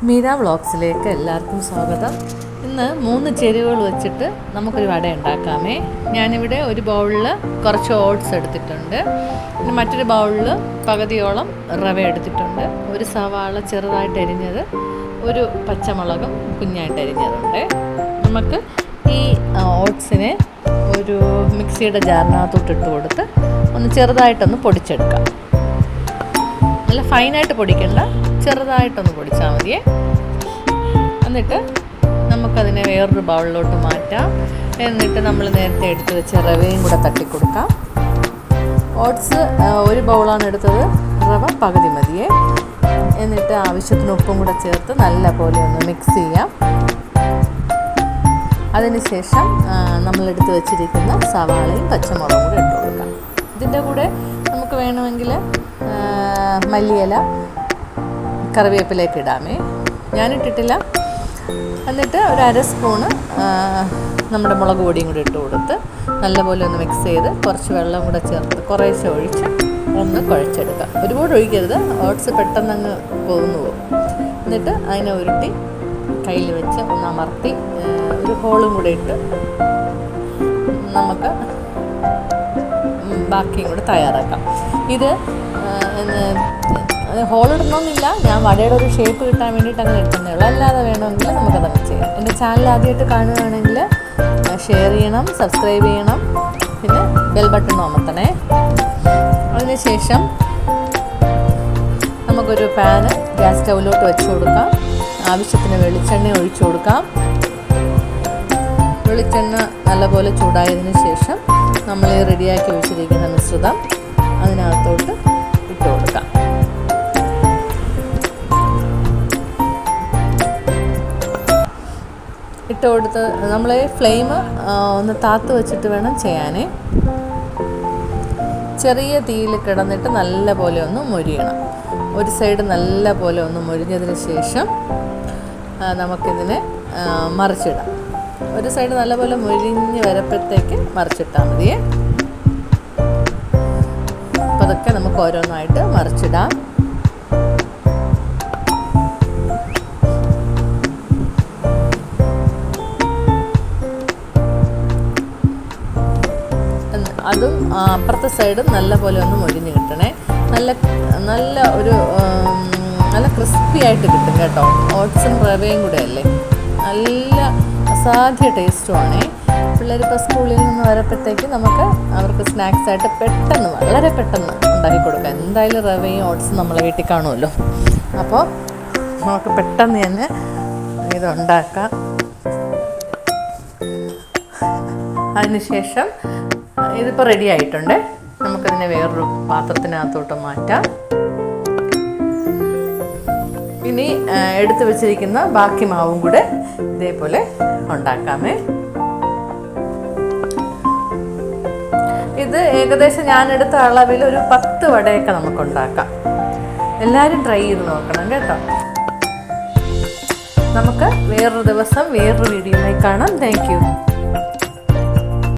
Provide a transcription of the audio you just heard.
മീര വ്ളോഗ്സിലേക്ക് എല്ലാവർക്കും സ്വാഗതം. ഇന്ന് 3 ചേരുവകൾ വെച്ചിട്ട് നമുക്കൊരു വട ഉണ്ടാക്കാമേ. ഞാനിവിടെ ഒരു ബൗളിൽ കുറച്ച് ഓട്സ് എടുത്തിട്ടുണ്ട്. പിന്നെ മറ്റൊരു ബൗളിൽ പകുതിയോളം റവ എടുത്തിട്ടുണ്ട്. ഒരു സവാള ചെറുതായിട്ട് അരിഞ്ഞത്, ഒരു പച്ചമുളകും കുഞ്ഞായിട്ട് അരിഞ്ഞതുണ്ട്. നമുക്ക് ഈ ഓട്സിനെ ഒരു മിക്സിയുടെ ജാറിനകത്തോട്ട് ഇട്ട് കൊടുത്ത് ഒന്ന് ചെറുതായിട്ടൊന്ന് പൊടിച്ചെടുക്കാം. നല്ല ഫൈനായിട്ട് പൊടിക്കണ്ട, ചെറുതായിട്ടൊന്ന് പൊടിച്ചാൽ മതിയേ. എന്നിട്ട് നമുക്കതിനെ വേറൊരു ബൗളിലോട്ട് മാറ്റാം. എന്നിട്ട് നമ്മൾ നേരത്തെ എടുത്ത് വെച്ച റവയും കൂടെ തട്ടിക്കൊടുക്കാം. ഓട്സ് ഒരു ബൗളാണ് എടുത്തത്, റവ പകുതി മതിയേ. എന്നിട്ട് ആവശ്യത്തിന് ഉപ്പും കൂടെ ചേർത്ത് നല്ല പോലെ ഒന്ന് മിക്സ് ചെയ്യാം. അതിനുശേഷം നമ്മളെടുത്ത് വെച്ചിരിക്കുന്ന സവാളയും പച്ചമുളകും കൂടെ ഇട്ട് കൊടുക്കാം. ഇതിൻ്റെ കൂടെ നമുക്ക് വേണമെങ്കിൽ മല്ലിയില, കറിവേപ്പിലേക്ക് ഇടാമേ. ഞാനിട്ടിട്ടില്ല. എന്നിട്ട് ഒരു 1/2 സ്പൂണ് നമ്മുടെ മുളക് പൊടിയും കൂടി ഇട്ട് കൊടുത്ത് നല്ലപോലെ ഒന്ന് മിക്സ് ചെയ്ത് കുറച്ച് വെള്ളം കൂടെ ചേർത്ത് കുറേശ്ശെ ഒഴിച്ച് ഒന്ന് കുഴച്ചെടുക്കാം. ഒരുപാട് ഒഴിക്കരുത്, ഓട്സ് പെട്ടെന്ന് അങ്ങ് പോകുന്നു പോകും. എന്നിട്ട് അതിനെ ഉരുട്ടി കയ്യിൽ വെച്ച് ഒന്ന് അമർത്തി ഒരു ഹോളും കൂടെ ഇട്ട് നമുക്ക് ബാക്കിയും കൂടെ തയ്യാറാക്കാം. ഇത് ഹോളിടണമെന്നില്ല, ഞാൻ വടയുടെ ഒരു ഷേപ്പ് കിട്ടാൻ വേണ്ടിയിട്ട് അങ്ങനെ ഇട്ടുന്നേ ഉള്ളൂ. അല്ലാതെ വേണമെങ്കിൽ നമുക്കതങ്ങനെ ചെയ്യാം. എൻ്റെ ചാനൽ ആദ്യമായിട്ട് കാണുകയാണെങ്കിൽ ഷെയർ ചെയ്യണം, സബ്സ്ക്രൈബ് ചെയ്യണം, പിന്നെ ബെൽ ബട്ടൺ അമർത്തണേ. അതിനുശേഷം നമുക്കൊരു പാന് ഗ്യാസ് സ്റ്റൗവിലോട്ട് വെച്ച് കൊടുക്കാം. ആവശ്യത്തിന് വെളിച്ചെണ്ണ ഒഴിച്ചു കൊടുക്കാം. വെളിച്ചെണ്ണ നല്ലപോലെ ചൂടായതിനു ശേഷം നമ്മൾ റെഡിയാക്കി വെച്ചിരിക്കുന്ന മിശ്രിതം അതിനകത്തോട്ട് ഇട്ട് കൊടുക്കാം. ഇട്ട് കൊടുത്ത് നമ്മൾ ഫ്ലെയിം ഒന്ന് താത്ത് വെച്ചിട്ട് വേണം ചെയ്യാൻ. ചെറിയ തീയിൽ കിടന്നിട്ട് നല്ല പോലെ ഒന്ന് മൊരിയണം. ഒരു സൈഡ് നല്ല പോലെ ഒന്ന് മൊരിഞ്ഞതിന് ശേഷം നമുക്കിതിനെ മറിച്ചിടാം. ഒരു സൈഡ് നല്ലപോലെ മൊരിഞ്ഞ് വരപ്പോഴത്തേക്ക് മറിച്ചിട്ടാൽ മതിയേ. അപ്പോൾ അതൊക്കെ നമുക്ക് ഓരോന്നായിട്ട് മറിച്ചിടാം. അതും അപ്പുറത്തെ സൈഡും നല്ല പോലെ ഒന്ന് മൊരിഞ്ഞ് കിട്ടണേ. നല്ല ക്രിസ്പി ആയിട്ട് കിട്ടും കേട്ടോ. ഓട്സും റവയും കൂടെ അല്ലേ, നല്ല അസാധ്യ ടേസ്റ്റുമാണേ. പിള്ളേരിപ്പോൾ സ്കൂളിൽ നിന്ന് വരപ്പോഴത്തേക്ക് നമുക്ക് അവർക്ക് സ്നാക്സായിട്ട് വളരെ പെട്ടെന്ന് ഉണ്ടാക്കി കൊടുക്കാം. എന്തായാലും റവയും ഓട്സും നമ്മളെ വീട്ടിൽ കാണുമല്ലോ. അപ്പോൾ നമുക്ക് പെട്ടെന്ന് തന്നെ ഇതുണ്ടാക്കാം. അതിനുശേഷം ഇതിപ്പോൾ റെഡി ആയിട്ടുണ്ട്. നമുക്കതിനെ വേറൊരു പാത്രത്തിനകത്തോട്ട് മാറ്റാം. ഇനി എടുത്തു വെച്ചിരിക്കുന്ന ബാക്കി മാവും കൂടെ ഇതേപോലെ ഉണ്ടാക്കാമേ. ഇത് ഏകദേശം ഞാനെടുത്ത അളവിൽ ഒരു 10 വടയൊക്കെ നമുക്കുണ്ടാക്കാം. എല്ലാവരും ട്രൈ ചെയ്ത് നോക്കണം കേട്ടോ. നമുക്ക് വേറൊരു ദിവസം വേറൊരു വീഡിയോയിൽ കാണാം. Thank you.